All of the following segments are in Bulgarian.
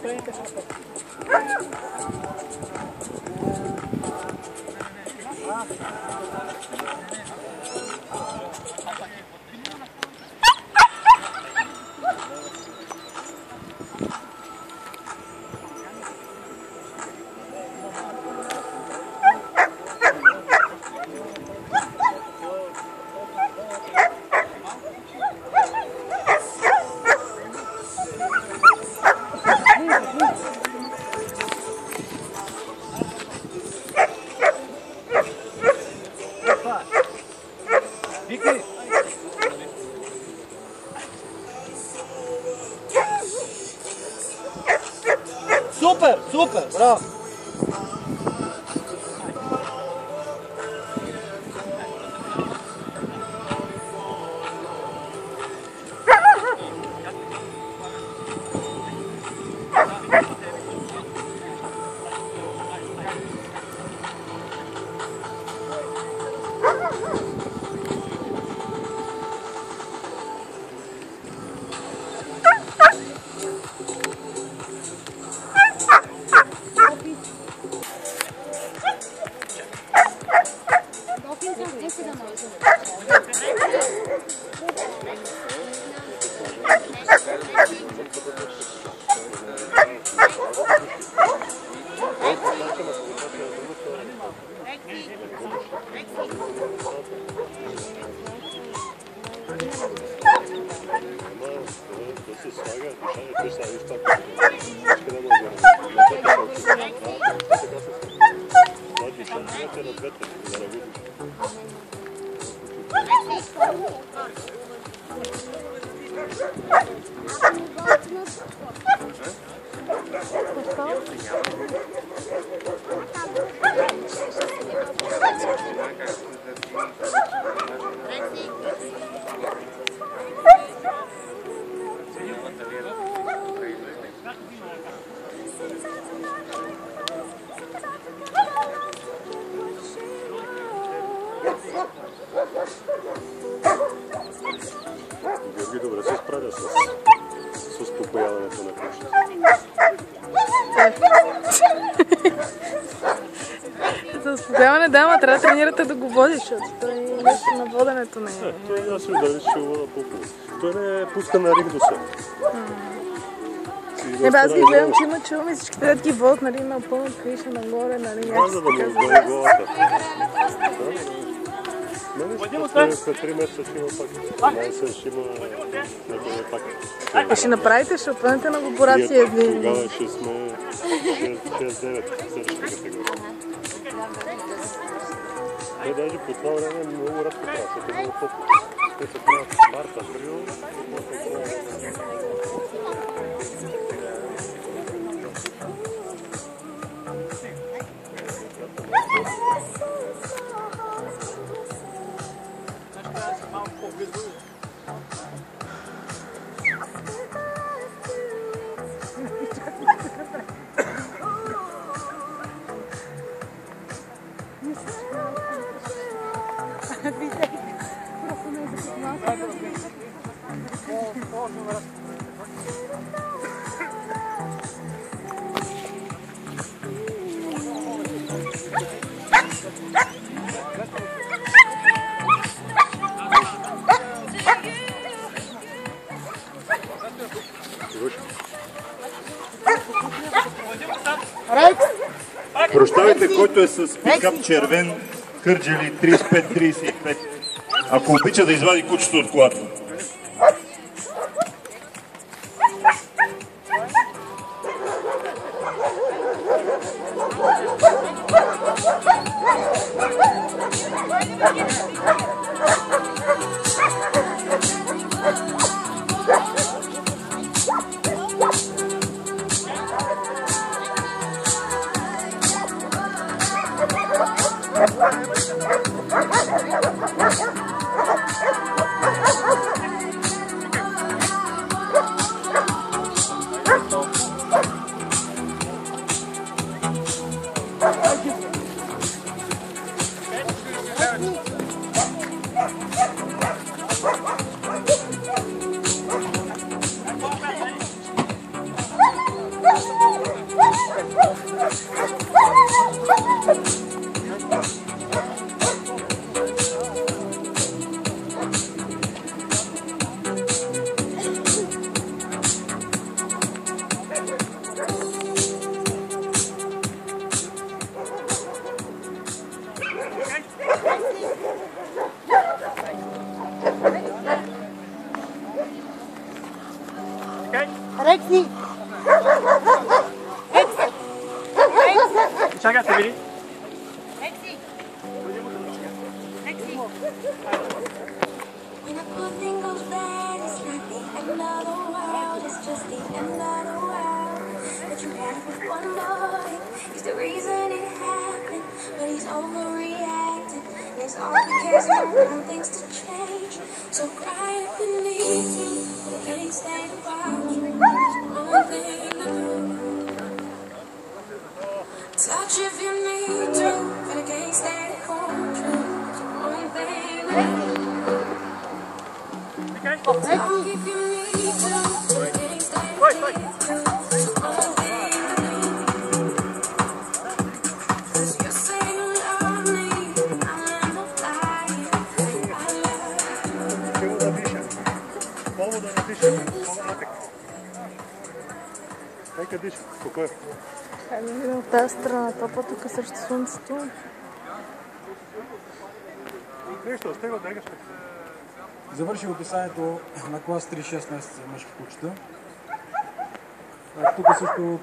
страните шапа. Супер, супер, браво! Георги добре се справя с успокояването на кучето. За успокояване да, ама трябва да тренирате да го водиш, защото той нещо на воденето не е. Той аз си удариш, ще вода по-хубаво. Той не е пуска на ригдуса. Аз ги гледам, че има чулми, всичките да ги водят, нали, на пълно криша нагоре, нали, някакси за да му отгоре главата. След 3 месеца ще има пак. 12 ще има някъде пак. Ще направите, ще отвънете на лаборация един. Тогава ще сме 6-9 следващата категория. Те даже по това време много рядко правят, защото е много топло. Те се правят март, април. Прощавайте, който е с пикап червен, Кърджали 35-35. Ако обича да извади кучето от колата. Чакайте, види. When a good thing goes bad, it's not the end of the world, it's just the end of the world. But you had with one boy, he's the reason it happened, but he's overreacting. And it's all because he don't want things to change. So cry if you need to, but I can't stand to watch you. There's one thing to do. Touch if you need to, but I can't stand to hold you. There's one thing to do. Talk if you need to, but I can't stand to hold you. There's one thing to do. 'Cause you say you love me, I'm not lying. I love you. Чего да диша? Повода да диша. Нека диша. Спокойно. Хайде да видим от тази страна, топа тук срещу слънцето. Нещо, стега да игаш. Завърши описанието на клас 3-6 месеца мъжки кучета. Тук също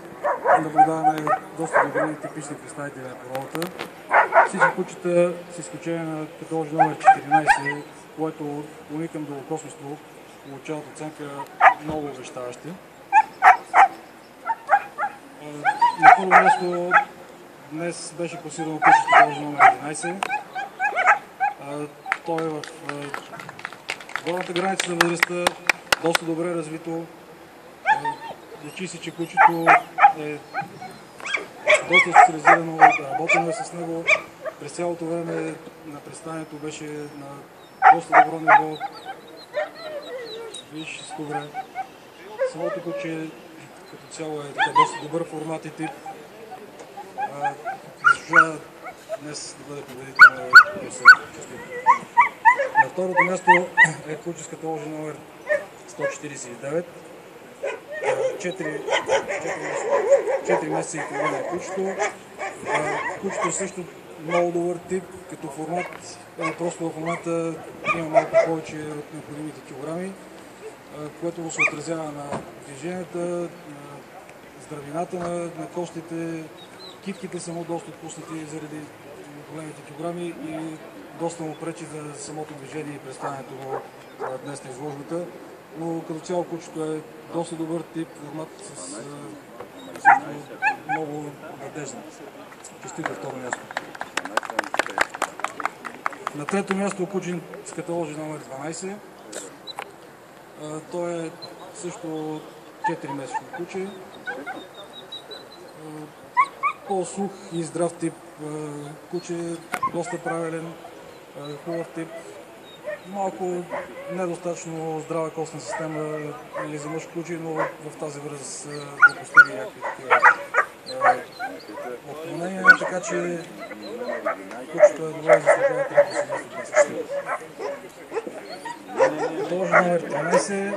наблюдаваме доста добри типични представители на породата. Всички кучета, с изключение на каталог номер 14, което уникам долгокосмество, получават оценка много обещаващи. На първо място днес беше класирано кучето каталог номер 11. Той е в горната граница на възрастта, доста добре развито. Личи се, че кучето е доста специализирано, работено е с него. През цялото време на представянето беше на доста добро ниво. Виж, добре. Самото куче като цяло е доста добър формат и тип. Заслужава днес да бъде победител на класа. На второто място е куче с каталог номер 149. 4 месеца и половина е кучето. Кучето също много добър тип, като формат. Просто в момента има малко повече от необходимите килограми, което се отразява на движенията, на здравината на костите. Китките са му доста отпуснати заради големите килограми и доста му пречи за самото движение и представянето му днес на изложбата. Но като цяло кучето е доста добър тип, формат с много надежда. Честито второ място. На трето място куче с каталог номер 12. Той е също 4-месечно куче. По-сух и здрав тип куче, доста правилен, хубав тип. Малко недостатъчно здрава костна система или за мъжко куче, но в тази възраст да постига някакви отклонения, така че кучето е добре заслужава трето си място днес. Каталог номер 13.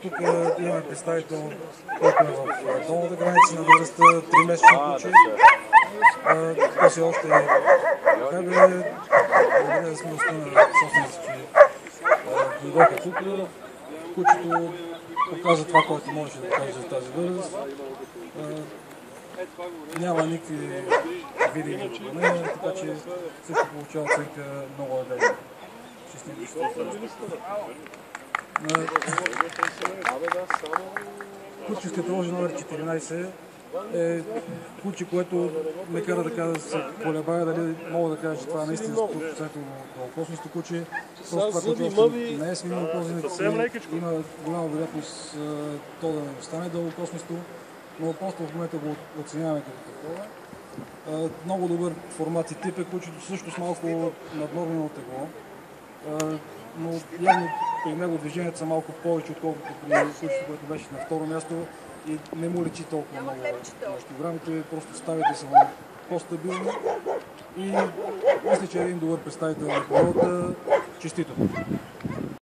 Тук имаме представител, който е в долната граница на възрастта, 3-месечно куче. Той си още е бебе. Благодаря за смелостта на собствениците, че дойдоха тук. Кучето показва това, което можеше да каже за тази възраст. Няма никакви видими отклонения, така че също получава оценка много надежда. Куче с каталог номер 14 е куче, което ме кара да се колебая дали мога да кажа, че това е наистина 100% долгокосместо куче. Просто това куче още не е свинило козенец, има голяма вероятност то да не стане долгокосместо, но просто в момента го оценяваме като такова. Много добър формат и тип е кучето, също с малко наднормено тегло, но явно при него движенията са малко повече, отколкото при кучето, което беше на второ място и не му личи толкова много на килограмите, просто ставите са му по-стабилно и мисля, че е един добър представител на хората. Честито!